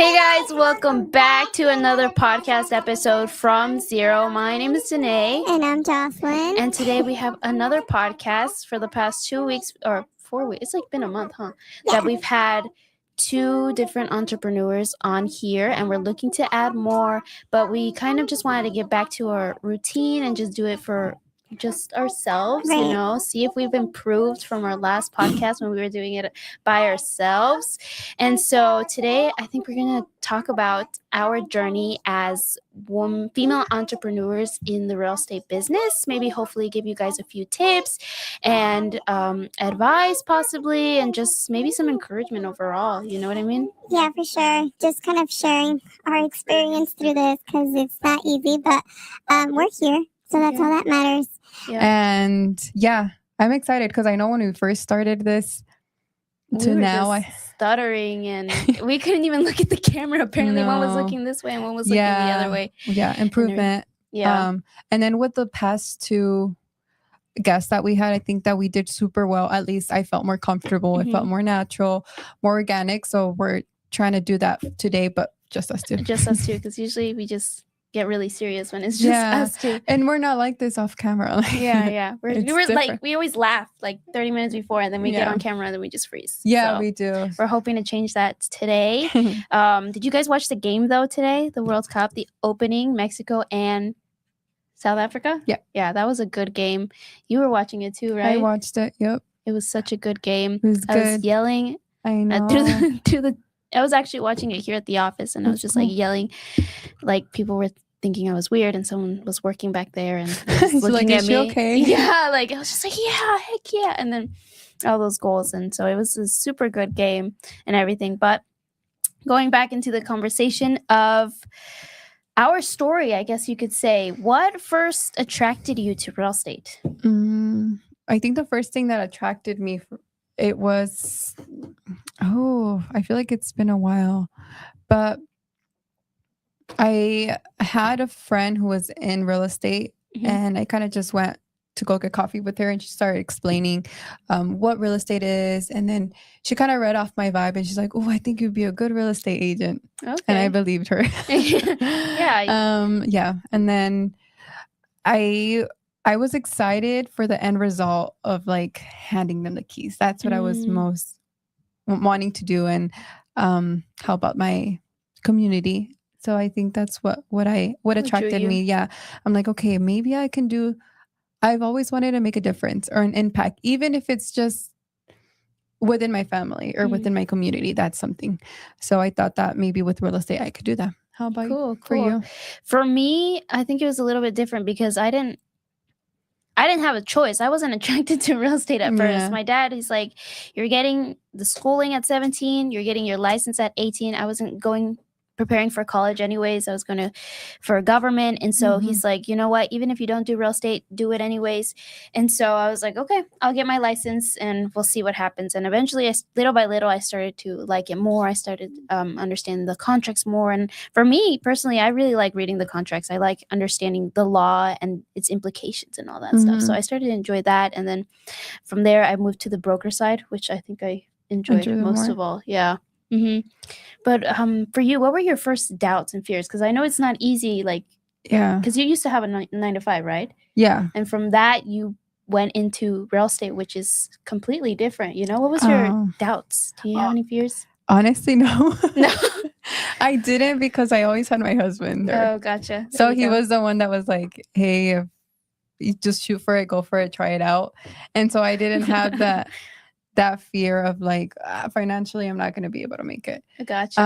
Hey guys, welcome back to another podcast episode from Zero. My name is Danae. And I'm Jocelyn. And today we have another podcast for the past 2 weeks or 4 weeks. It's like been a month, huh? Yeah. That we've had 2 different entrepreneurs on here, and we're looking to add more, but we kind of just wanted to get back to our routine and just do it for just ourselves, Right. you know, see if we've improved from our last podcast when we were doing it by ourselves. And so today I think we're going to talk about our journey as female entrepreneurs in the real estate business, maybe hopefully give you guys a few tips and advice possibly, and just maybe some encouragement overall, you know what I mean? Yeah, for sure. Just kind of sharing our experience through this because it's not easy, but we're here. So that's all that matters. Yeah. And yeah, I'm excited because I know when we first started this to now, stuttering and we couldn't even look at the camera. Apparently, one was looking this way and one was looking the other way. Yeah, improvement. And then with the past 2 guests that we had, I think that we did super well. At least I felt more comfortable. It felt more natural, more organic. So we're trying to do that today, but just us two. Just us two, because usually we just get really serious when it's just us two. And we're not like this off camera. We always laugh like 30 minutes before, and then we get on camera and then we just freeze. Yeah, so we do. We're hoping to change that today. Did you guys watch the game though today? The World Cup, the opening, Mexico and South Africa? Yeah, that was a good game. You were watching it too, right? I watched it. Yep. It was such a good game. It was good. I was yelling. I know. I was actually watching it here at the office, and I was just like yelling, like people were thinking I was weird, and someone was working back there and was looking at me. Okay? Yeah, like I was just like, yeah, heck yeah, and then all those goals, and so it was a super good game and everything. But going back into the conversation of our story, I guess you could say, what first attracted you to real estate? I think the first thing that attracted me, I feel like it's been a while, but I had a friend who was in real estate, and I kind of just went to go get coffee with her, and she started explaining what real estate is, and then she kind of read off my vibe, and she's like, "Oh, I think you'd be a good real estate agent," and I believed her. And then I was excited for the end result of like handing them the keys. That's what I was most wanting to do, and help out my community. So I think that's what attracted me. Yeah. I'm like, okay, maybe I can do. I've always wanted to make a difference or an impact, even if it's just within my family or within my community. That's something. So I thought that maybe with real estate, I could do that. How about Cool. for you? For me, I think it was a little bit different because I didn't have a choice. I wasn't attracted to real estate at first. My dad, he's like, you're getting the schooling at 17, you're getting your license at 18. I wasn't preparing for college anyways. I was going for government. And so he's like, you know what, even if you don't do real estate, do it anyways. And so I was like, okay, I'll get my license and we'll see what happens. And eventually, little by little, I started to like it more. I started understanding the contracts more. And for me personally, I really like reading the contracts. I like understanding the law and its implications and all that stuff. So I started to enjoy that. And then from there, I moved to the broker side, which I think I enjoyed most of all. Yeah. But for you, what were your first doubts and fears? Because I know it's not easy, because you used to have a 9 to 5, right? Yeah. And from that, you went into real estate, which is completely different. You know, what was your doubts? Do you have any fears? Honestly, no. No. I didn't, because I always had my husband there. Oh, gotcha. So he was the one that was like, hey, if you just shoot for it, go for it, try it out. And so I didn't have that fear of like, financially, I'm not going to be able to make it. I gotcha.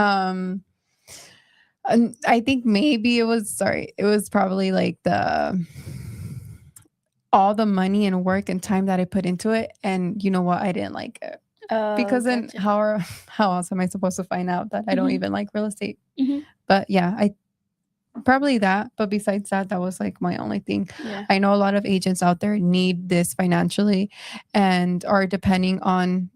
And I think maybe it was probably like all the money and work and time that I put into it. And you know what? I didn't like it. Because then how else am I supposed to find out that I don't even like real estate? But yeah, I probably that. But besides that, that was like my only thing. Yeah. I know a lot of agents out there need this financially and are depending on,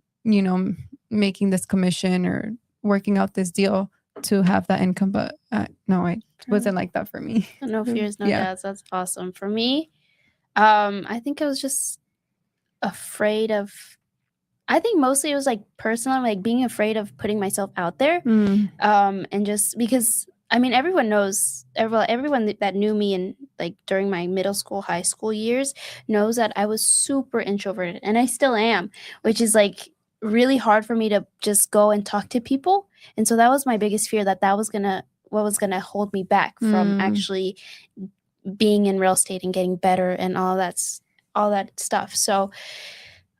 making this commission or working out this deal to have that income. But no, it wasn't like that for me. No fears, no doubts. That's awesome. For me, I think I was just afraid of I think mostly it was like personal, like being afraid of putting myself out there. And just because I mean everyone knows everyone that knew me in like during my middle school, high school years knows that I was super introverted, and I still am, which is like really hard for me to just go and talk to people. And so that was my biggest fear, that was gonna hold me back from actually being in real estate and getting better and all that stuff. So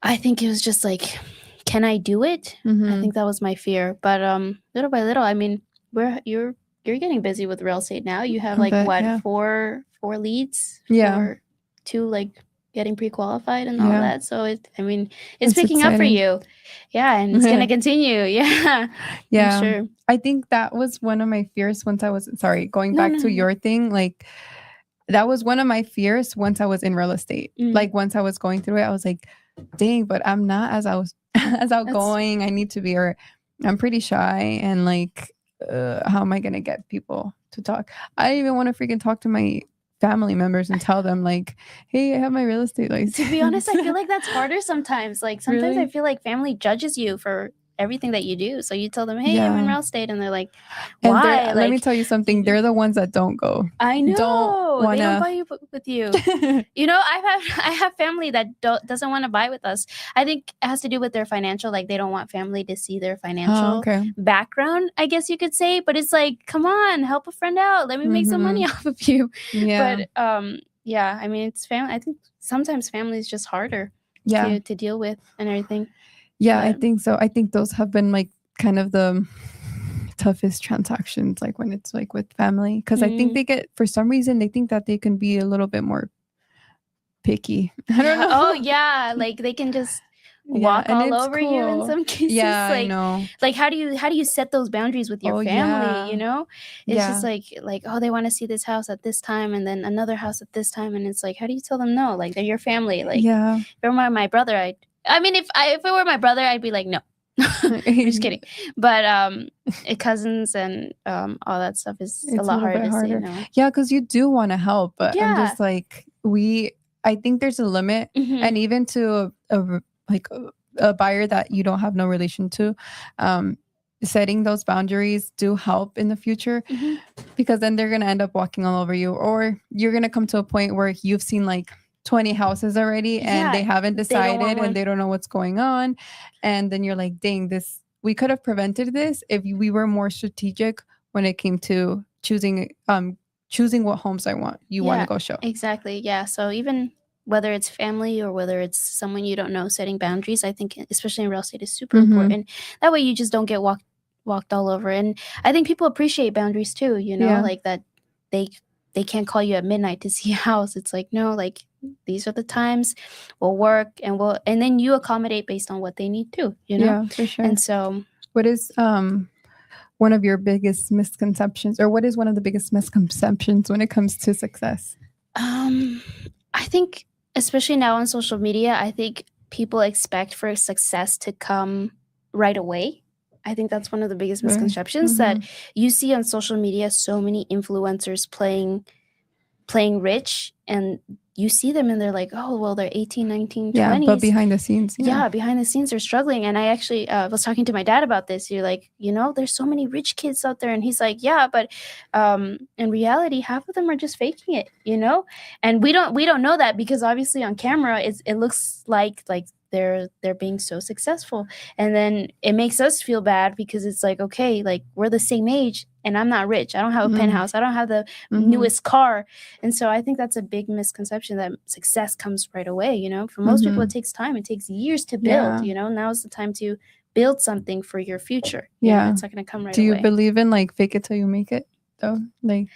I think it was just like, can I do it? I think that was my fear. But little by little, I mean, you're getting busy with real estate now. You have like what, four leads? Or two like getting pre-qualified and all that. So it's picking up for you. Yeah, and it's gonna continue. Yeah. I'm sure. I think that was one of my fears once I was going back to your thing, like that was one of my fears once I was in real estate. Like once I was going through it, I was like, dang, but I'm not as outgoing. I need to be, or I'm pretty shy, and like how am I gonna get people to talk? I don't even want to freaking talk to my family members and tell them like, hey, I have my real estate license. To be honest, I feel like that's harder sometimes. Like sometimes I feel like family judges you for everything that you do. So you tell them, hey, I'm in real estate, and they're like, why? Let me tell you something. They're the ones that don't go. I know. They don't buy with you. You know, I have family that doesn't want to buy with us. I think it has to do with their financial, like they don't want family to see their financial background, I guess you could say. But it's like, come on, help a friend out. Let me make some money off of you. But yeah, I mean, it's family. I think sometimes family is just harder to deal with and everything. Yeah, I think so. I think those have been like kind of the toughest transactions, like when it's like with family, because I think for some reason they think that they can be a little bit more picky. I don't know. Oh yeah, like they can just walk all over you in some cases. Yeah, like, I know. Like how do you set those boundaries with your family? You know, it's just like oh, they want to see this house at this time and then another house at this time, and it's like, how do you tell them no? Like they're your family. Like if it were my brother, I mean, if it were my brother, I'd be like, no. I'm just kidding. But cousins and all that stuff is a lot harder to say no. Yeah, because you do want to help, but I'm just like, I think there's a limit, and even to a buyer that you don't have no relation to, setting those boundaries do help in the future, because then they're gonna end up walking all over you, or you're gonna come to a point where you've seen like 20 houses already and they haven't decided and they don't know what's going on, and then you're like, dang, we could have prevented this if we were more strategic when it came to choosing what homes you want to go show. Exactly. Yeah. So even whether it's family or whether it's someone you don't know, setting boundaries, I think especially in real estate is super important. That way you just don't get walked all over. And I think people appreciate boundaries too, you know, like that they can't call you at midnight to see a house. It's like, no, like these are the times, we'll work and then you accommodate based on what they need too, you know? Yeah, for sure. And so what is one of your biggest misconceptions, or what is one of the biggest misconceptions when it comes to success? I think especially now on social media, I think people expect for success to come right away. I think that's one of the biggest misconceptions that you see on social media. So many influencers playing rich, and you see them and they're like, oh, well, they're 18, 19, 20s. Yeah, but behind the scenes. Yeah, behind the scenes, they're struggling. And I actually was talking to my dad about this. You're like, you know, there's so many rich kids out there. And he's like, yeah, but in reality, half of them are just faking it, you know? And we don't know that, because obviously on camera, it looks like they're being so successful. And then it makes us feel bad, because it's like, okay, like we're the same age and I'm not rich. I don't have a penthouse. I don't have the newest car. And so I think that's a big misconception, that success comes right away. You know, for most people, it takes time. It takes years to build, you know. Now is the time to build something for your future. Yeah. It's not going to come right away. away. Do you believe in like fake it till you make it though? Like,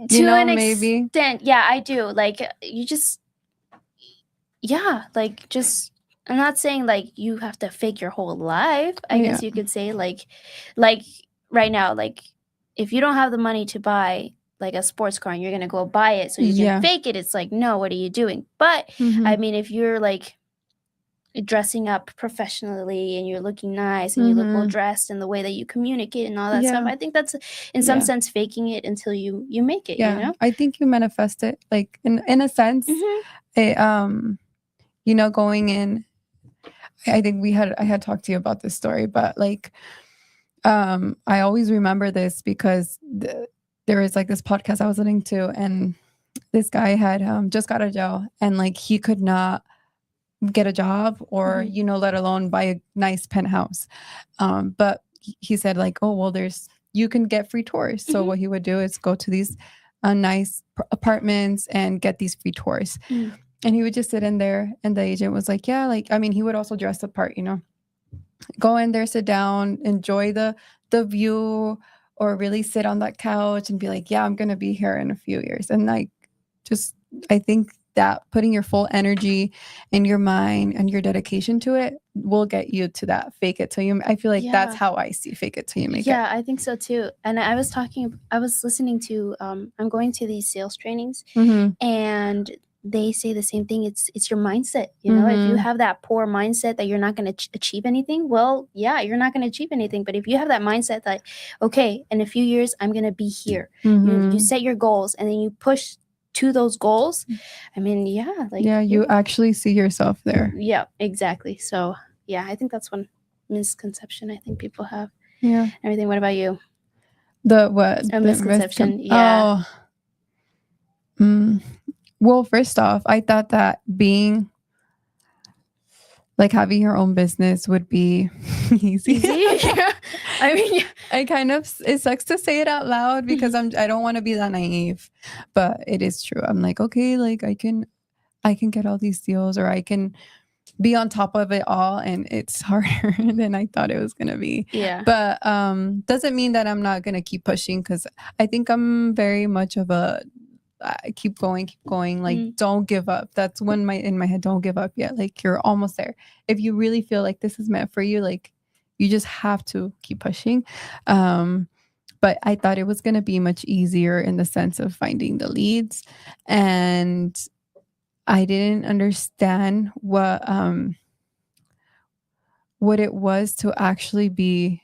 to an extent, yeah, I do. Like you just, like just, I'm not saying like you have to fake your whole life. I guess you could say like right now, like if you don't have the money to buy like a sports car and you're going to go buy it so you can fake it, it's like, no, what are you doing? But I mean, if you're like dressing up professionally and you're looking nice and you look well dressed and the way that you communicate and all that stuff, I think that's in some sense faking it until you make it, you know? I think you manifest it, like in a sense, it, you know, going in, I think I had talked to you about this story, but like, I always remember this because there was like this podcast I was listening to, and this guy had just got out of jail, and like he could not get a job or let alone buy a nice penthouse. But he said like, oh well, you can get free tours. So what he would do is go to these nice apartments and get these free tours. And he would just sit in there, and the agent was like, yeah, like, I mean, he would also dress the part, go in there, sit down, enjoy the view, or really sit on that couch and be like, yeah, I'm going to be here in a few years. And like, I think that putting your full energy and your mind and your dedication to it will get you to that fake it till you. I feel like that's how I see fake it till you make it. Yeah, I think so too. And I was listening to, I'm going to these sales trainings, and they say the same thing. It's your mindset. If you have that poor mindset that you're not going to achieve anything, well, yeah, you're not going to achieve anything. But if you have that mindset that, okay, in a few years, I'm going to be here, you set your goals and then you push to those goals. I mean, yeah, like, yeah, you actually see yourself there. Yeah, exactly. So yeah, I think that's one misconception I think people have. Yeah. Everything. What about you? The what? A misconception. Yeah. Well, first off, I thought that being like having your own business would be easy. Yeah. I mean, it sucks to say it out loud because I don't want to be that naive, but it is true. I'm like, okay, like I can get all these deals, or I can be on top of it all, and it's harder than I thought it was going to be. Yeah. But doesn't mean that I'm not going to keep pushing, because I think I'm very much of a keep going, like don't give up. That's when in my head, don't give up yet. Like you're almost there. If you really feel like this is meant for you, like you just have to keep pushing. But I thought it was going to be much easier in the sense of finding the leads, and I didn't understand what it was to actually be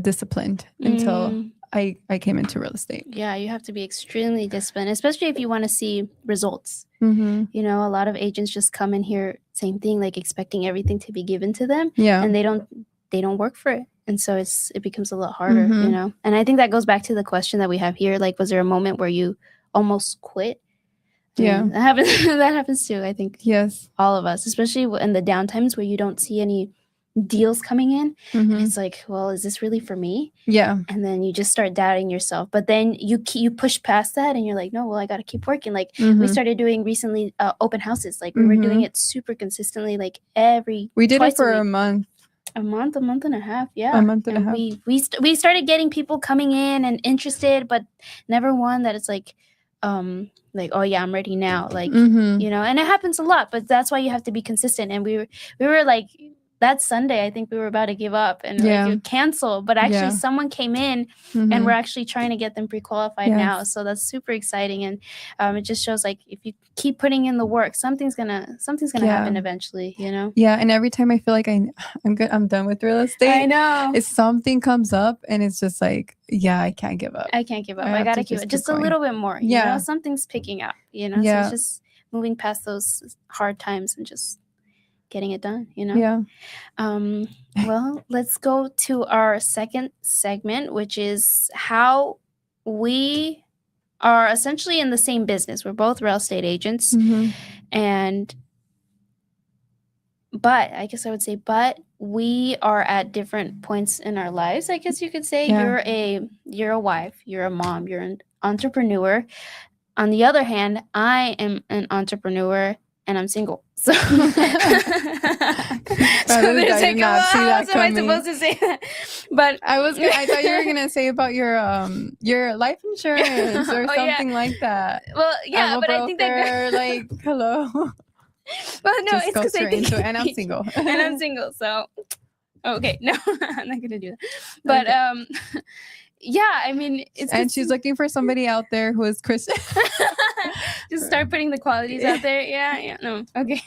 disciplined until I came into real estate. Yeah, you have to be extremely disciplined, especially if you want to see results. Mm-hmm. A lot of agents just come in here, same thing, like expecting everything to be given to them. Yeah. And they don't work for it. And so it becomes a lot harder, And I think that goes back to the question that we have here. Like, was there a moment where you almost quit? Yeah. That happens. That happens too, I think. Yes. All of us, especially in the downtimes where you don't see any deals coming in. And it's like, well, is this really for me? Yeah. And then you just start doubting yourself. But then you push past that and you're like, no, well, I got to keep working. Like we started doing recently open houses. Like we were doing it super consistently, like we did it for a month. A month and a half. Yeah. A month and a half. We started getting people coming in and interested, but never one that it's like, oh yeah, I'm ready now. Like, and it happens a lot, but that's why you have to be consistent. And we were like, that Sunday, I think we were about to give up and like, cancel, but actually someone came in and we're actually trying to get them pre-qualified now. So that's super exciting. And it just shows like, if you keep putting in the work, something's gonna happen eventually, Yeah. And every time I feel like I'm good, I'm done with real estate. I know. If something comes up and it's just like, yeah, I can't give up. I gotta keep it just a little bit more. Something's picking up, So it's just moving past those hard times and just getting it done, Yeah. Well, let's go to our second segment, which is how we are essentially in the same business. We're both real estate agents, but I guess I would say, but we are at different points in our lives. I guess you could say you're a wife, you're a mom, you're an entrepreneur. On the other hand, I am an entrepreneur and I'm single. So, so there's like, how am I supposed to say that? But I thought you were gonna say about your life insurance or something like that. Well, yeah, I'm a but broker, I think that like hello. Well, no, just it's go because I straight think into it, and I'm single. And I'm single, so okay, no, I'm not gonna do that. But yeah, I mean, and she's looking for somebody out there who is Christian. Just start putting the qualities out there. Yeah, no, okay.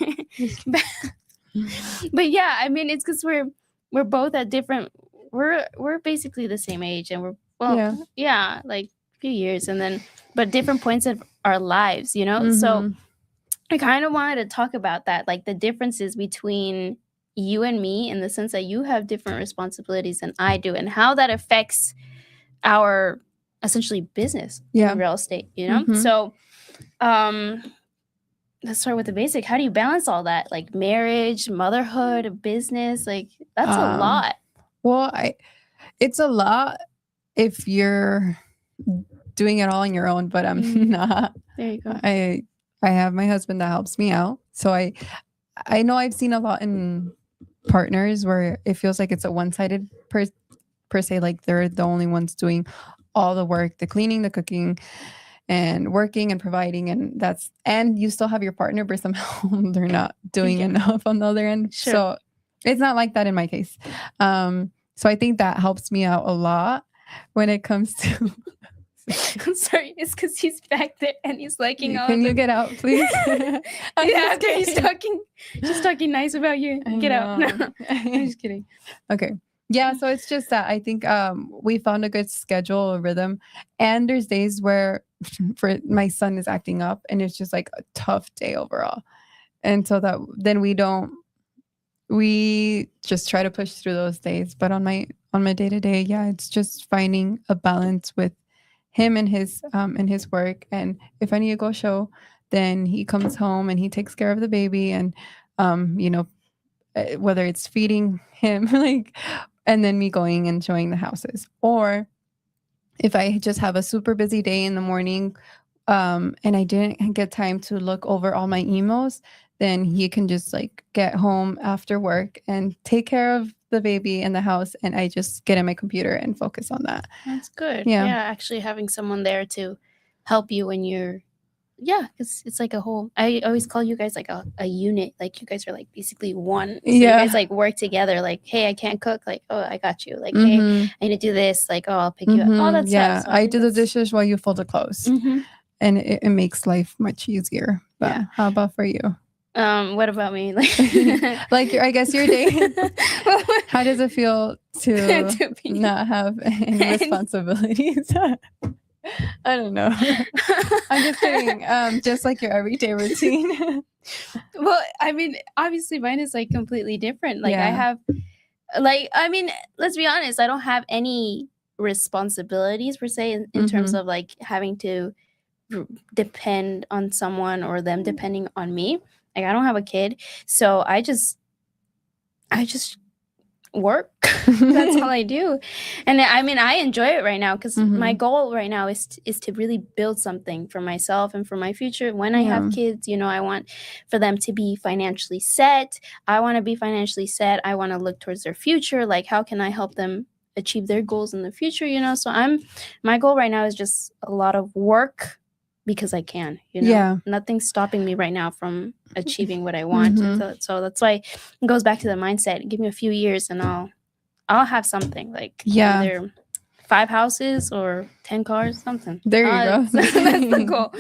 But yeah, I mean, it's because we're both at different. We're basically the same age, and we're like a few years, and then but different points of our lives, So I kind of wanted to talk about that, like the differences between you and me in the sense that you have different responsibilities than I do, and how that affects our essentially business in real estate, you know? So let's start with the basic. How do you balance all that? Like marriage, motherhood, business, like that's a lot. Well, it's a lot if you're doing it all on your own, but I'm not. There you go. I have my husband that helps me out. So I know I've seen a lot in partners where it feels like it's a one-sided per se, like they're the only ones doing all the work, the cleaning, the cooking, and working and providing, and you still have your partner, but somehow they're not doing enough on the other end. Sure. So it's not like that in my case. So I think that helps me out a lot when it comes to. I'm sorry, it's because he's back there and he's liking all. Can you get out, please? After he's talking nice about you. Get out. No, I'm just kidding. Okay. Yeah, so it's just that I think we found a good schedule, a rhythm, and there's days where for my son is acting up, and it's just like a tough day overall, and so that then we just try to push through those days. But on my day to day, yeah, it's just finding a balance with him and his work, and if I need to go show, then he comes home and he takes care of the baby, and whether it's feeding him like. And then me going and showing the houses. Or if I just have a super busy day in the morning and I didn't get time to look over all my emails, then he can just like get home after work and take care of the baby and the house. And I just get in my computer and focus on that. That's good. Yeah, actually having someone there to help you when you're because it's like a whole. I always call you guys like a unit. Like you guys are like basically one. So you guys like work together. Like, hey, I can't cook. Like, oh, I got you. Like, hey, I need to do this. Like, oh, I'll pick you up. All that stuff. So I do the dishes while you fold the clothes, and it makes life much easier. But how about for you? What about me? Like, I guess your day. How does it feel to not have any responsibilities? I don't know. I'm just kidding. Just like your everyday routine. Well, I mean, obviously mine is like completely different. Like I have, let's be honest. I don't have any responsibilities per se in terms of like having to depend on someone or them depending on me. Like I don't have a kid, so I just work. That's all I do. And I mean, I enjoy it right now because my goal right now is to really build something for myself and for my future. When I have kids, I want for them to be financially set. I want to be financially set. I want to look towards their future. Like, how can I help them achieve their goals in the future? So my goal right now is just a lot of work because I can, nothing's stopping me right now from achieving what I want. So that's why it goes back to the mindset. Give me a few years and I'll have something like either 5 houses or 10 cars, something. There you go. That's the goal,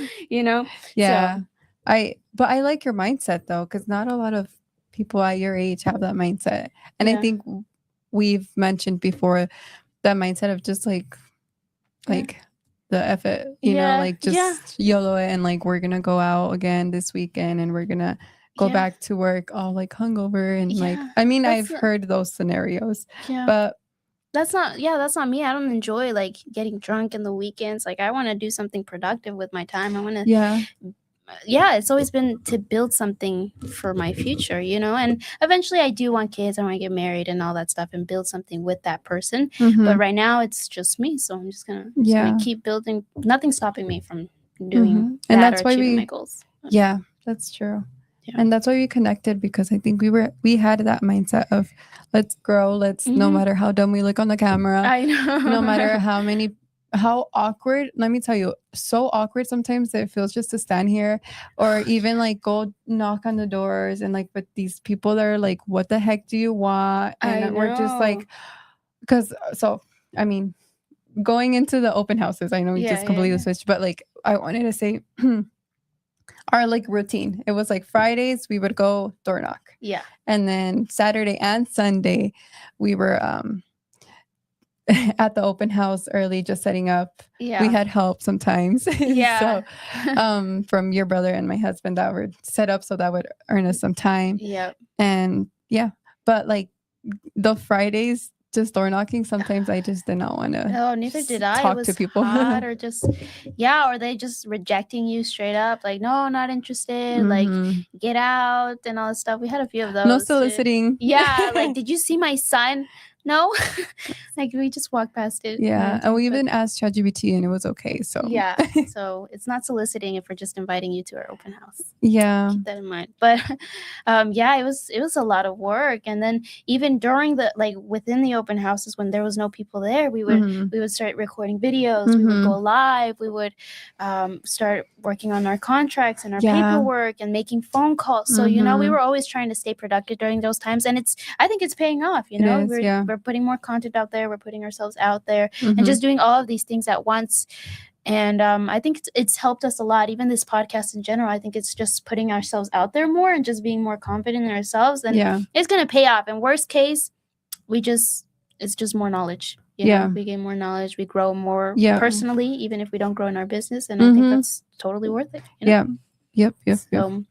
Yeah. So. I like your mindset though, because not a lot of people at your age have that mindset. And I think we've mentioned before that mindset of just like the F it, just YOLO it, and like we're gonna go out again this weekend and we're gonna go back to work all like hungover and I've heard those scenarios. But that's not me. I don't enjoy like getting drunk in the weekends. Like I want to do something productive with my time. I want to it's always been to build something for my future, and eventually I do want kids. I want to get married and all that stuff and build something with that person. But right now it's just me. So I'm just going to keep building. Nothing's stopping me from doing that and that's or achieving my goals. Yeah, that's true. Yeah. And that's why we connected, because I think we had that mindset of let's grow. Let's no matter how dumb we look on the camera, I know. No matter how awkward, let me tell you, so awkward sometimes that it feels just to stand here or even like go knock on the doors and like, but these people that are like, what the heck do you want? And we're just like, going into the open houses, I know we just completely switched, but like I wanted to say our like routine, it was like Fridays we would go door knock, and then Saturday and Sunday we were at the open house early, just setting up. We had help sometimes. So from your brother and my husband that would set up, so that would earn us some time. And But like the Fridays, just door knocking, sometimes I just did not want to No, neither did I. It talk was to people. hot or just, or they just rejecting you straight up, like, no, not interested, like, Mhm. get out and all this stuff. We had a few of those. No soliciting. Yeah, like, did you see my son? No, like we just walked past it. Yeah, and we but- even asked ChatGPT and it was okay. So yeah, so it's not soliciting if we're just inviting you to our open house. yeah, Keep that in mind. But it was a lot of work. And then even during the, like, within the open houses, when there was no people there, we would start recording videos. We would go live. We would start working on our contracts and our paperwork and making phone calls. So we were always trying to stay productive during those times, and I think it's paying off. We're putting more content out there. We're putting ourselves out there and just doing all of these things at once. And I think it's helped us a lot. Even this podcast in general, I think it's just putting ourselves out there more and just being more confident in ourselves. And it's going to pay off. In worst case, it's just more knowledge. You know, we gain more knowledge. We grow more personally, even if we don't grow in our business. And I think that's totally worth it. Yep. So,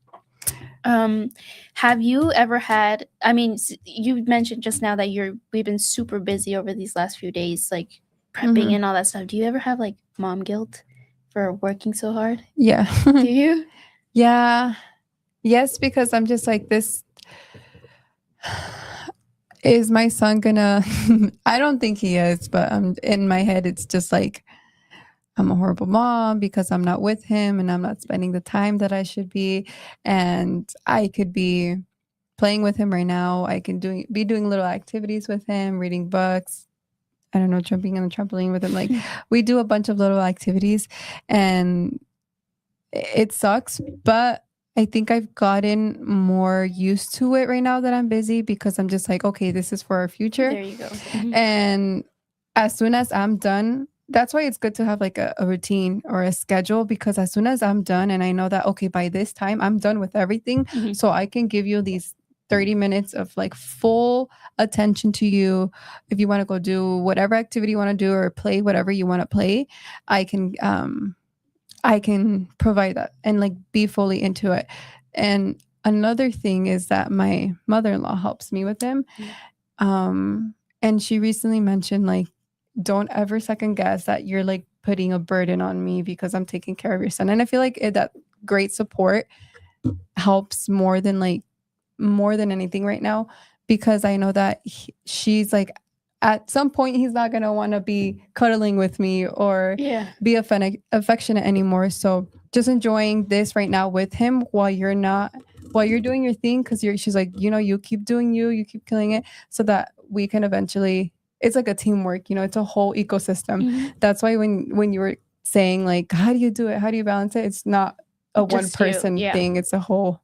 have you ever had, I mean, you mentioned just now that we've been super busy over these last few days, like prepping and all that stuff. Do you ever have like mom guilt for working so hard? Yeah. Do you? Yeah. Yes, because I'm just like, this is my son gonna I don't think he is, but in my head it's just like I'm a horrible mom because I'm not with him and I'm not spending the time that I should be, and I could be playing with him right now. I can be doing little activities with him, reading books, I don't know, jumping on the trampoline with him. Like we do a bunch of little activities and it sucks, but I think I've gotten more used to it right now that I'm busy because I'm just like, okay, this is for our future. There you go. And as soon as I'm done, that's why it's good to have like a routine or a schedule, because as soon as I'm done and I know that, okay, by this time I'm done with everything, so I can give you these 30 minutes of like full attention to you. If you want to go do whatever activity you want to do or play whatever you want to play, I can provide that and like be fully into it. And another thing is that my mother-in-law helps me with him. And she recently mentioned like, don't ever second guess that you're like putting a burden on me because I'm taking care of your son. And I feel like that great support helps more than anything right now, because I know that she's like, at some point he's not going to want to be cuddling with me or be affectionate anymore. So just enjoying this right now with him while you're doing your thing, because she's like, you keep doing you keep killing it, so that we can eventually, it's like a teamwork, it's a whole ecosystem. That's why when you were saying like, how do you do it, how do you balance it, it's not a one person thing, it's a whole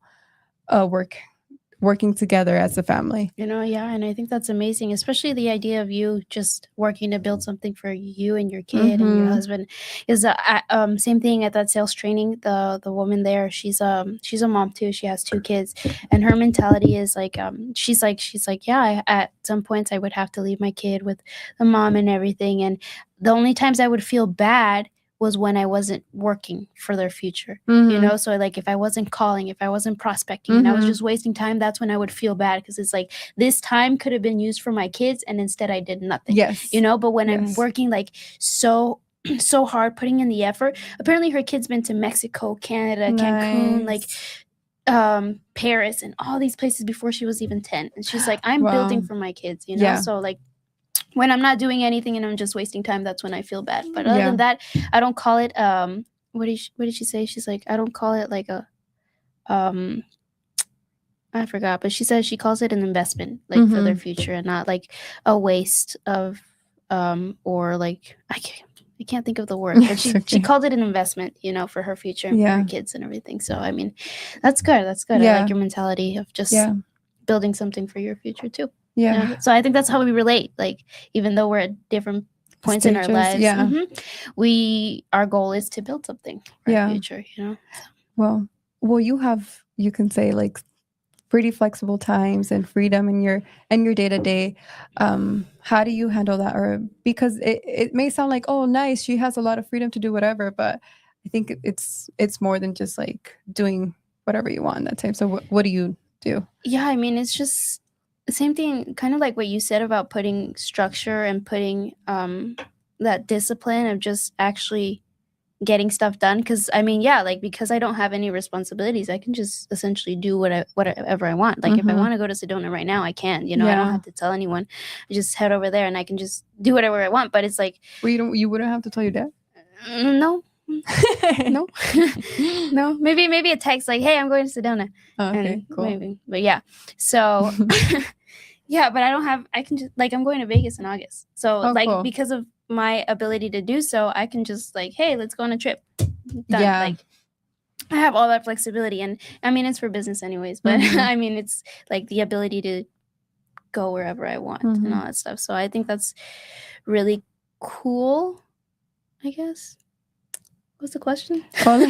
working together as a family. And I think that's amazing, especially the idea of you just working to build something for you and your kid and your husband. Is same thing at that sales training. The woman there, she's a mom too. She has 2 kids, and her mentality is like, she's like, at some points I would have to leave my kid with the mom and everything, and the only times I would feel bad was when I wasn't working for their future, so like if I wasn't calling, if I wasn't prospecting, and I was just wasting time, that's when I would feel bad, because it's like this time could have been used for my kids and instead I did nothing. But when I'm working like so hard, putting in the effort, apparently her kid's been to Mexico, Canada, Cancun, like Paris and all these places before she was even 10, and she's like, I'm building for my kids, so like when I'm not doing anything and I'm just wasting time, that's when I feel bad. But other than that, I don't call it what did she say? She's like, I don't call it like a I forgot, but she says she calls it an investment, like for their future, and not like a waste of or like I can't think of the word, but she called it an investment, for her future and for her kids and everything. So I mean, that's good. I like your mentality of just building something for your future too. So I think that's how we relate. Like, even though we're at different points in our lives, our goal is to build something for our future, Well, you can say like pretty flexible times and freedom in your day-to-day. How do you handle that? Or because it may sound like, oh, nice, she has a lot of freedom to do whatever, but I think it's more than just like doing whatever you want that time. So what do you do? I mean, it's just same thing, kind of like what you said about putting structure and putting that discipline of just actually getting stuff done. Because I mean, yeah, like because I don't have any responsibilities, I can just essentially do whatever I want. Like if I want to go to Sedona right now, I can. I don't have to tell anyone. I just head over there and I can just do whatever I want. But it's like, well, you wouldn't have to tell your dad. No. No. No. Maybe a text like, "Hey, I'm going to Sedona." Okay, and cool. Maybe, but yeah. So yeah, but I can just like I'm going to Vegas in August. So cool. because of my ability to do so, I can just like, hey, let's go on a trip. Done. Yeah. Like I have all that flexibility, and I mean it's for business anyways, but I mean it's like the ability to go wherever I want and all that stuff. So I think that's really cool, I guess. What's the question? Well,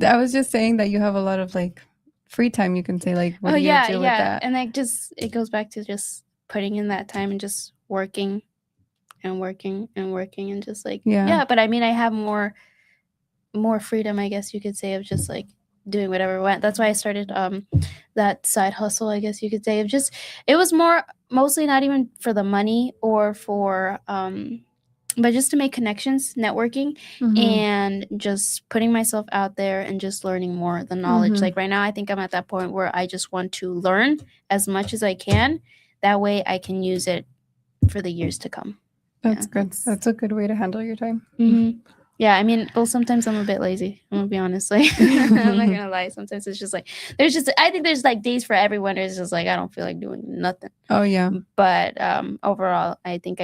I was just saying that you have a lot of like free time, you can say, like what do you do with that? And like just it goes back to just putting in that time and just working and just like but I mean I have more freedom, I guess you could say, of just like doing whatever I want. That's why I started that side hustle, I guess you could say, of just it was mostly not even for the money or for but just to make connections, networking, and just putting myself out there and just learning more the knowledge. Like right now I think I'm at that point where I just want to learn as much as I can, that way I can use it for the years to come. That's good. That's a good way to handle your time. Yeah, I mean, well, sometimes I'm a bit lazy. I'm gonna be honest. Like, I'm not gonna lie. Sometimes it's just like I think there's like days for everyone. It's just like I don't feel like doing nothing. Oh yeah. But overall, I think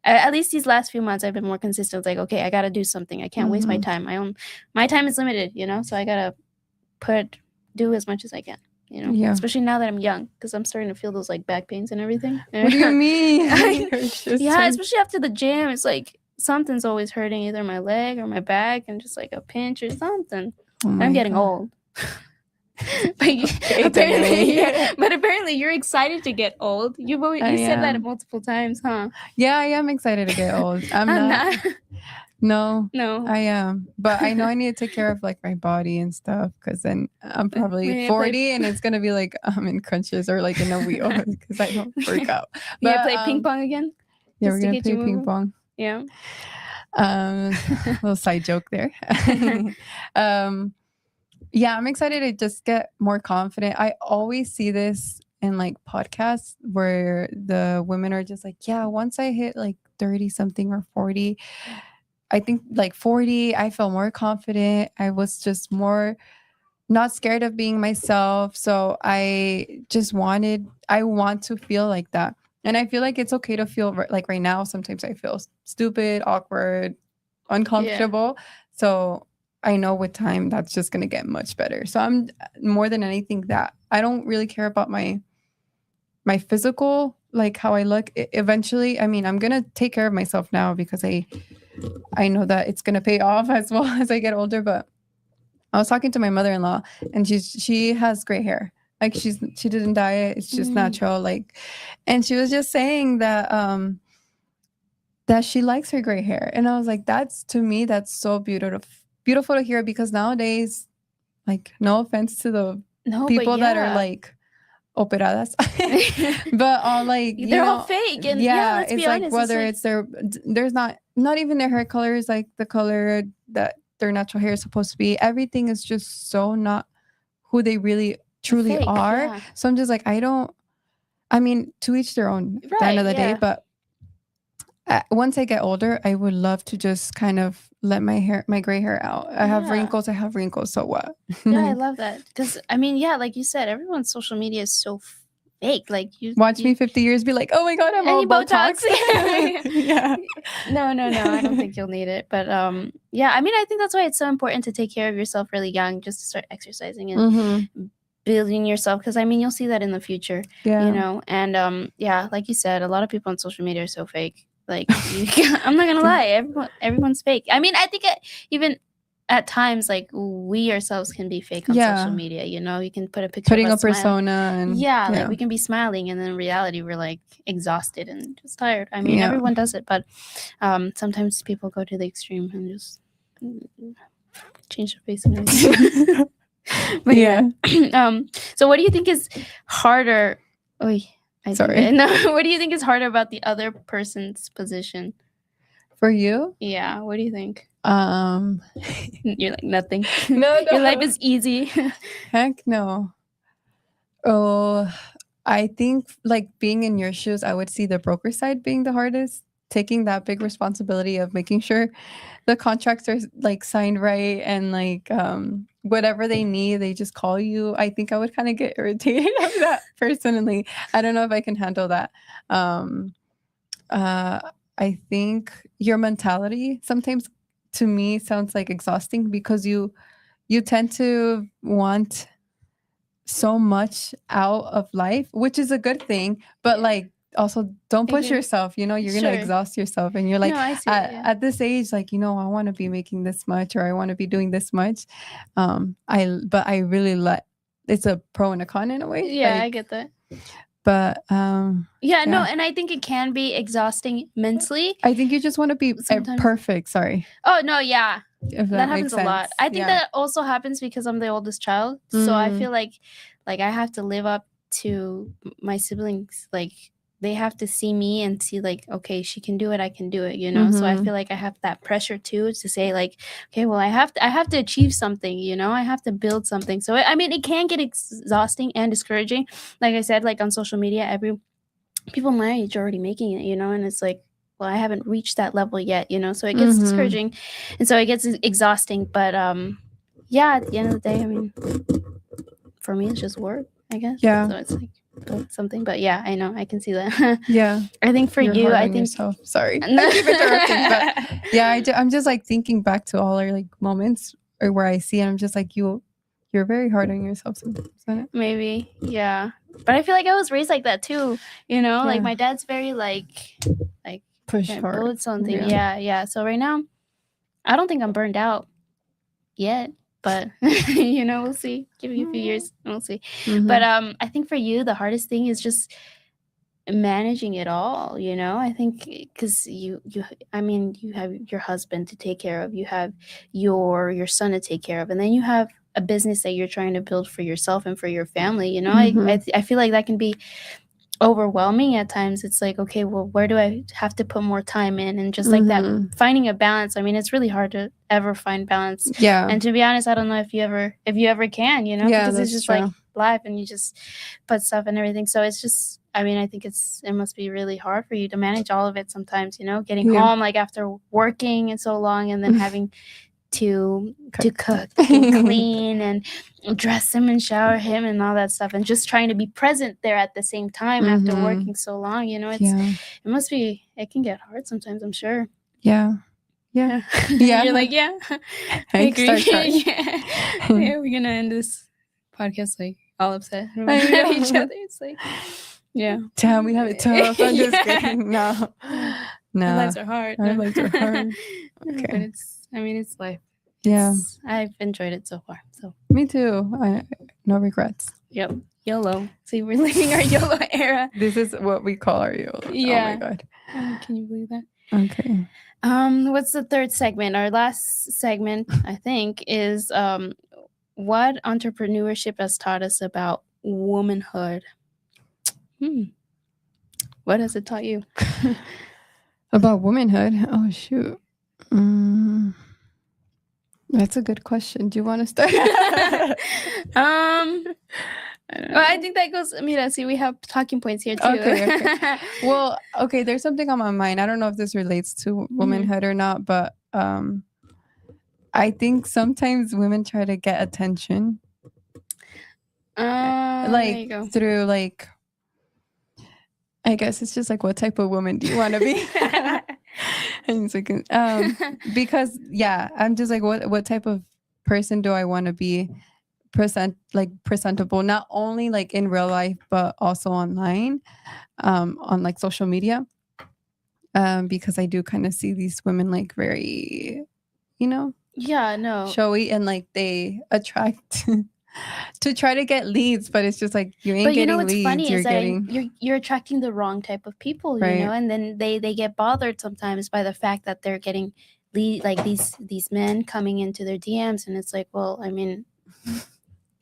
at least these last few months I've been more consistent. It's like, okay, I gotta do something. I can't waste my time. My time is limited, so I gotta do as much as I can. Especially now that I'm young, because I'm starting to feel those like back pains and everything. What do you mean? Especially after the gym, it's like something's always hurting, either my leg or my back, and just like a pinch or something. I'm getting old. But apparently you're excited to get old. You said that multiple times, huh? Yeah, I am excited to get old. I'm not. No, I am, but I know I need to take care of like my body and stuff, because then I'm probably 40 and it's gonna be like I'm in crunches or like in a wheel because I don't work out. But you play ping pong again? Yeah, we're gonna play ping pong. Yeah. Little side joke there. Yeah, I'm excited to just get more confident. I always see this in like podcasts where the women are just like, yeah, once I hit like 30 something or 40, I think like 40, I felt more confident. I was just more not scared of being myself. So I want to feel like that. And I feel like it's okay to feel like right now, sometimes I feel stupid, awkward, uncomfortable. Yeah. So I know with time, that's just going to get much better. So I'm more than anything that I don't really care about my physical, like how I look. Eventually, I mean, I'm going to take care of myself now because I know that it's going to pay off as well as I get older. But I was talking to my mother-in-law, and she has gray hair. Like she didn't dye it. It's just natural. Like, and she was just saying that that she likes her gray hair. And I was like, to me, that's so beautiful to hear, because nowadays, like, no offense to the people that are like operadas, but all like they're all fake. And let's it's be like honest, whether it's there's not even their hair color is like the color that their natural hair is supposed to be. Everything is just so not who they really truly are. Yeah. So I'm just like, I mean, to each their own at the end of the day. But once I get older, I would love to just kind of let my gray hair out. I have wrinkles. So what? Yeah, I love that. Because I mean, like you said, everyone's social media is so fake. Like you watch me 50 years, be like, oh my god, I'm all Botox. Yeah. No, I don't think you'll need it. But yeah, I mean, I think that's why it's so important to take care of yourself really young, just to start exercising and building yourself. Because I mean, you'll see that in the future. Yeah. And like you said, a lot of people on social media are so fake. Like, I'm not gonna lie, everyone's fake. I mean, I think even at times, like, we ourselves can be fake on social media. You can put a picture putting of a us persona and like we can be smiling, and then in reality we're like exhausted and just tired. I mean, everyone does it, but sometimes people go to the extreme and just change their face and everything. But so what do you think is harder? Sorry. What do you think is harder about the other person's position? For you? Yeah. What do you think? No. You're like nothing. No. Your life is easy. Heck no. Oh, I think like being in your shoes, I would see the broker side being the hardest, taking that big responsibility of making sure the contracts are like signed right and like whatever they need, they just call you. I think I would kind of get irritated of that personally. I don't know if I can handle that. Um, I think your mentality sometimes to me sounds like exhausting because you tend to want so much out of life, which is a good thing, but like also don't push yourself, you're gonna Sure. exhaust yourself and you're like No, I see. at this age, like, I want to be making this much or I want to be doing this much. I really it's a pro and a con in a way. Yeah, like, I get that. But yeah, no, and I think it can be exhausting mentally. I think you just want to be Sometimes. perfect. Sorry. Oh no, yeah. If that makes happens a sense. lot. I think that also happens because I'm the oldest child. So I feel like I have to live up to my siblings. Like they have to see me and see like, okay, she can do it, I can do it, So I feel like I have that pressure too to say like, okay, well I have to achieve something, I have to build something. So I mean it can get exhausting and discouraging. Like I said, like on social media, people my age are already making it, and it's like, well, I haven't reached that level yet, so it gets discouraging and so it gets exhausting. But yeah, at the end of the day, I mean, for me, it's just work, I guess. Yeah. So it's like something, but yeah, I know, I can see that. Yeah. I think for you, I think. Yourself. Sorry. I keep interrupting, but yeah, I'm just like thinking back to all our like moments or where I see, and I'm just like, you're very hard on yourself sometimes. Maybe, yeah. But I feel like I was raised like that too, like my dad's very like push hard. Build something. Yeah. So right now, I don't think I'm burned out yet, but we'll see. Give me a few years and we'll see. But I think for you, the hardest thing is just managing it all. I think because you have your husband to take care of, you have your son to take care of, and then you have a business that you're trying to build for yourself and for your family. I feel like that can be overwhelming at times. It's like, okay, well, where do I have to put more time in? And just like that, finding a balance. I mean, it's really hard to ever find balance. Yeah. And to be honest, I don't know if you ever can, because it's just true. like life and you just put stuff and everything. So it's just, I mean, I think it must be really hard for you to manage all of it sometimes, getting home like after working and so long and then having to cook and clean and dress him and shower him and all that stuff, and just trying to be present there at the same time after working so long. It can get hard sometimes, I'm sure. Yeah. You're like, yeah, I agree. Start. Yeah, we're gonna end this podcast like all upset at each other. It's like, yeah, damn, we have it tough. I'm just kidding. No, our lives are hard. Our lives are hard. Okay. But it's life. Yeah. I've enjoyed it so far. So me too. No regrets. Yep. YOLO. See, we're living our YOLO era. This is what we call our YOLO. Yeah. Oh my god. Can you believe that? Okay. What's the third segment? Our last segment, I think, is what entrepreneurship has taught us about womanhood. What has it taught you? About womanhood? Oh shoot. That's a good question. Do you want to start? I don't know. Well, I think that goes. Mira, see, we have talking points here too. Okay. Well, okay. There's something on my mind. I don't know if this relates to womanhood or not, but I think sometimes women try to get attention, like through like. I guess it's just like, what type of woman do you want to be? And it's like, because I'm just like, what type of person do I want to be? Presentable, not only like in real life but also online, on like social media, because I do kind of see these women like very, showy, and like they attract to try to get leads, but it's just like you ain't getting leads. But what's funny is that you're attracting the wrong type of people, right. And then they get bothered sometimes by the fact that they're getting like these men coming into their DMs, and it's like, well, I mean,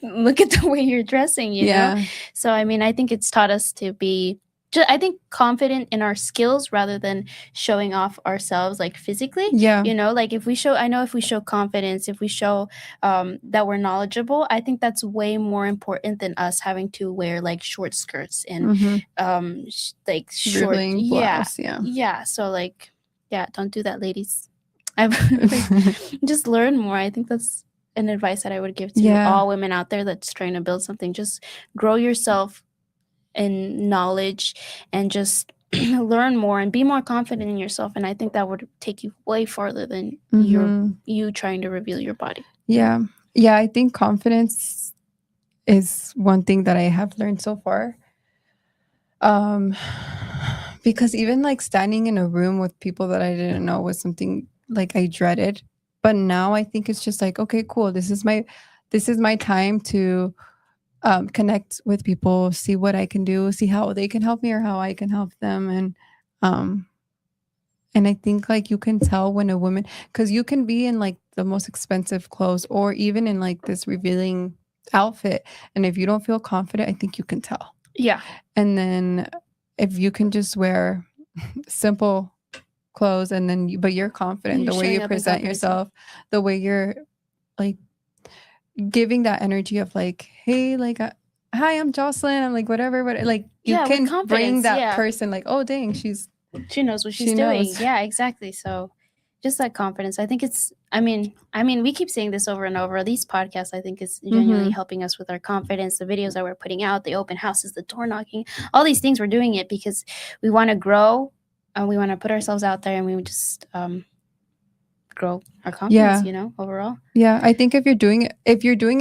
look at the way you're dressing, you know? So I mean, I think it's taught us to be I think confident in our skills rather than showing off ourselves like physically. Yeah. Like if we show confidence, if we show that we're knowledgeable, I think that's way more important than us having to wear like short skirts and like short, Revealing blouse. yeah. So like, yeah, don't do that, ladies. Just learn more. I think that's an advice that I would give to all women out there that's trying to build something. Just grow yourself in knowledge and just learn more and be more confident in yourself. And I think that would take you way farther than you trying to reveal your body. Yeah. I think confidence is one thing that I have learned so far. Because even like standing in a room with people that I didn't know was something like I dreaded. But now I think it's just like, okay, cool. This is my time to connect with people, see what I can do, see how they can help me or how I can help them. And I think like you can tell when a woman, because you can be in like the most expensive clothes or even in like this revealing outfit. And if you don't feel confident, I think you can tell. Yeah. And then if you can just wear simple clothes and then but you're confident, the way you present yourself, the way you're like giving that energy of like, hey, like hi, I'm Jocelyn, I'm like whatever, but like you can bring that person like, oh dang, she knows what she's doing. Yeah, exactly. So just that confidence. I think it's I mean we keep saying this over and over. These podcasts I think is genuinely helping us with our confidence, the videos that we're putting out, the open houses, the door knocking, all these things. We're doing it because we want to grow and we want to put ourselves out there and we just grow our confidence, overall. Yeah, I think if you're doing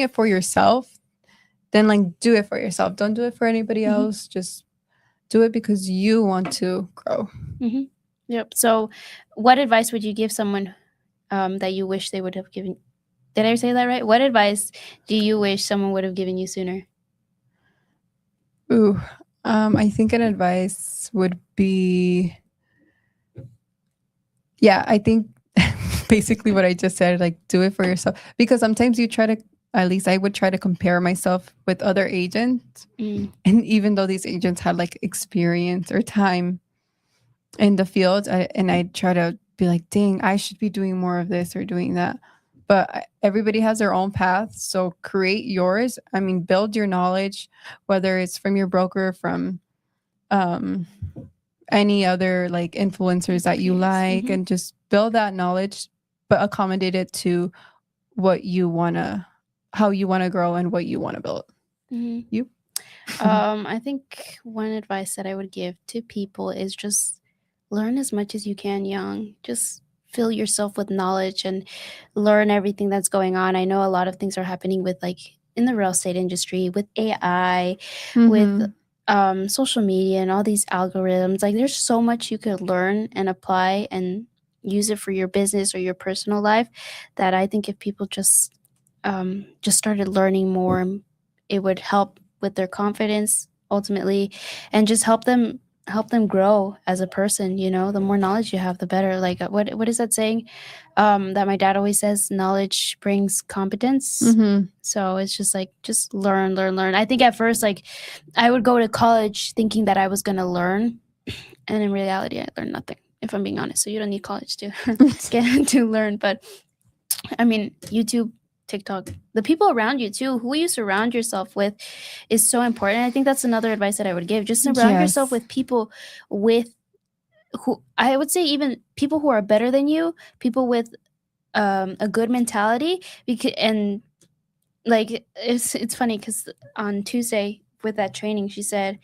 it for yourself, then like do it for yourself. Don't do it for anybody else. Just do it because you want to grow. Yep. So what advice would you give someone that you wish they would have given? Did I say that right? What advice do you wish someone would have given you sooner? Ooh, I think an advice would be, I think basically what I just said, like do it for yourself. Because sometimes you try to, at least I would try to compare myself with other agents. And even though these agents had like experience or time in the field, I try to be like, dang, I should be doing more of this or doing that. But everybody has their own path. So create yours. I mean, build your knowledge, whether it's from your broker, from any other like influencers that you like, and just build that knowledge, but accommodate it to what you want to, how you want to grow and what you want to build. You? I think one advice that I would give to people is just learn as much as you can young. Just fill yourself with knowledge and learn everything that's going on. I know a lot of things are happening with like in the real estate industry, with AI, with social media and all these algorithms. Like there's so much you could learn and apply and use it for your business or your personal life that I think if people just started learning more, it would help with their confidence ultimately and just help them grow as a person. The more knowledge you have, the better. Like what is that saying that my dad always says? Knowledge brings competence. So it's just like just learn. I think at first like I would go to college thinking that I was going to learn, and in reality I learned nothing, if I'm being honest. So you don't need college to get to learn. But I mean, YouTube, TikTok, the people around you too, who you surround yourself with is so important. I think that's another advice that I would give. Just surround yourself with people who I would say even people who are better than you, people with a good mentality. And like it's funny because on Tuesday with that training, she said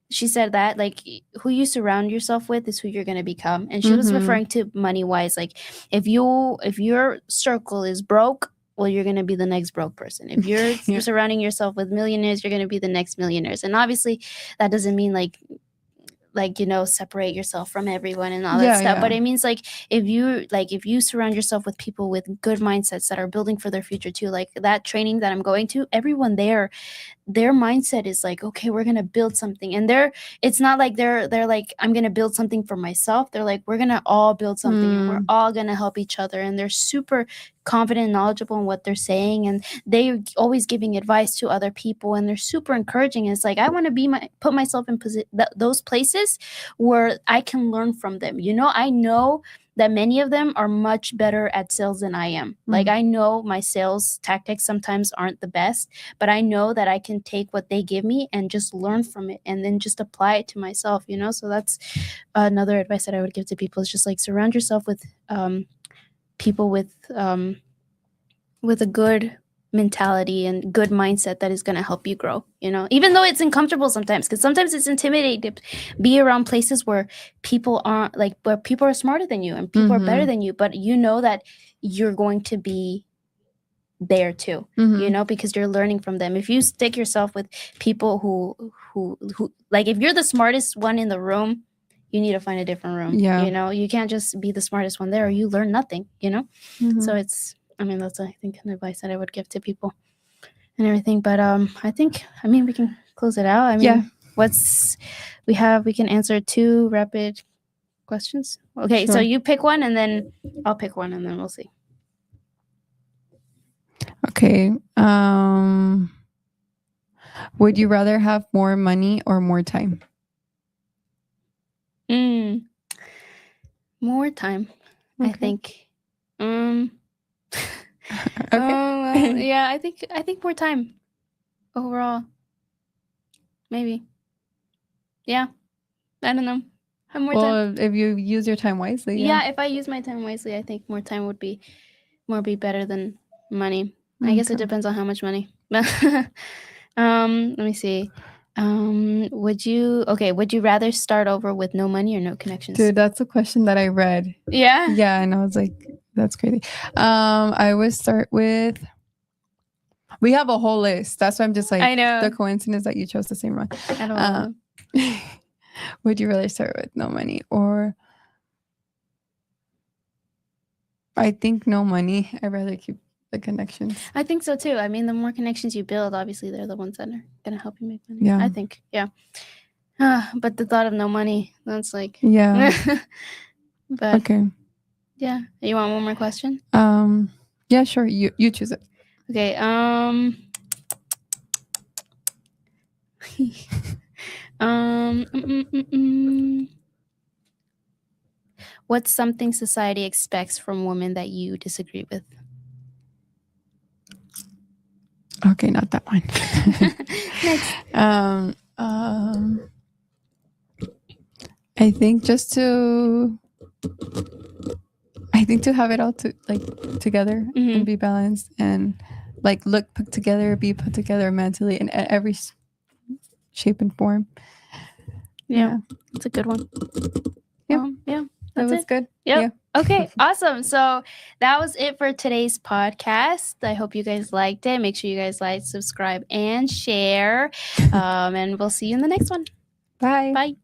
that like who you surround yourself with is who you're going to become. And she was referring to money wise. Like if your circle is broke, well, you're going to be the next broke person. If you're surrounding yourself with millionaires, you're going to be the next millionaires. And obviously that doesn't mean like separate yourself from everyone and all that stuff. But it means like if you surround yourself with people with good mindsets that are building for their future too, like that training that I'm going to, everyone there, their mindset is like, okay, we're gonna build something. And it's not like they're like, I'm gonna build something for myself. They're like, we're gonna all build something and we're all gonna help each other. And they're super confident and knowledgeable in what they're saying, and they're always giving advice to other people, and they're super encouraging. It's like I want to put myself in those places where I can learn from them. I know that many of them are much better at sales than I am. Like, I know my sales tactics sometimes aren't the best, but I know that I can take what they give me and just learn from it and then just apply it to myself, So that's another advice that I would give to people, is just like surround yourself with people with a good mentality and good mindset that is going to help you grow, even though it's uncomfortable sometimes, because sometimes it's intimidating to be around places where people aren't where people are smarter than you and people are better than you, but that you're going to be there too, because you're learning from them. If you stick yourself with people who like, if you're the smartest one in the room, you need to find a different room. You can't just be the smartest one there, or you learn nothing. So it's, that's, I think, an advice that I would give to people and everything. But I think, we can close it out. We can answer 2 rapid questions. Okay, Sure. so you pick one and then I'll pick one and then we'll see. Okay. Would you rather have more money or more time? More time, okay. I think. Okay. Yeah, I think more time overall. Maybe. Yeah. I don't know. Have more time. If you use your time wisely. Yeah, if I use my time wisely, I think more time would be better than money. I guess it depends on how much money. Let me see. Would you rather start over with no money or no connections? Dude, that's a question that I read. Yeah. Yeah, and I was like, that's crazy. I would start with, we have a whole list. That's why I'm just like, I know. The coincidence that you chose the same one. I don't know. Would you rather start with no money or? I think no money. I'd rather keep the connections. I think so too. The more connections you build, obviously they're the ones that are gonna help you make money. Yeah. I think. Yeah. But the thought of no money, that's like. Yeah. But okay. Yeah. You want one more question? Yeah, sure. You choose it. Okay. What's something society expects from women that you disagree with? Okay, not that one. Next. I think to have it all together and be balanced and look put together, be put together mentally in every shape and form. Yeah. It's a good one. Yeah. Yeah. That was good. Yep. Yeah. Okay, awesome. So that was it for today's podcast. I hope you guys liked it. Make sure you guys like, subscribe, and share. And we'll see you in the next one. Bye. Bye.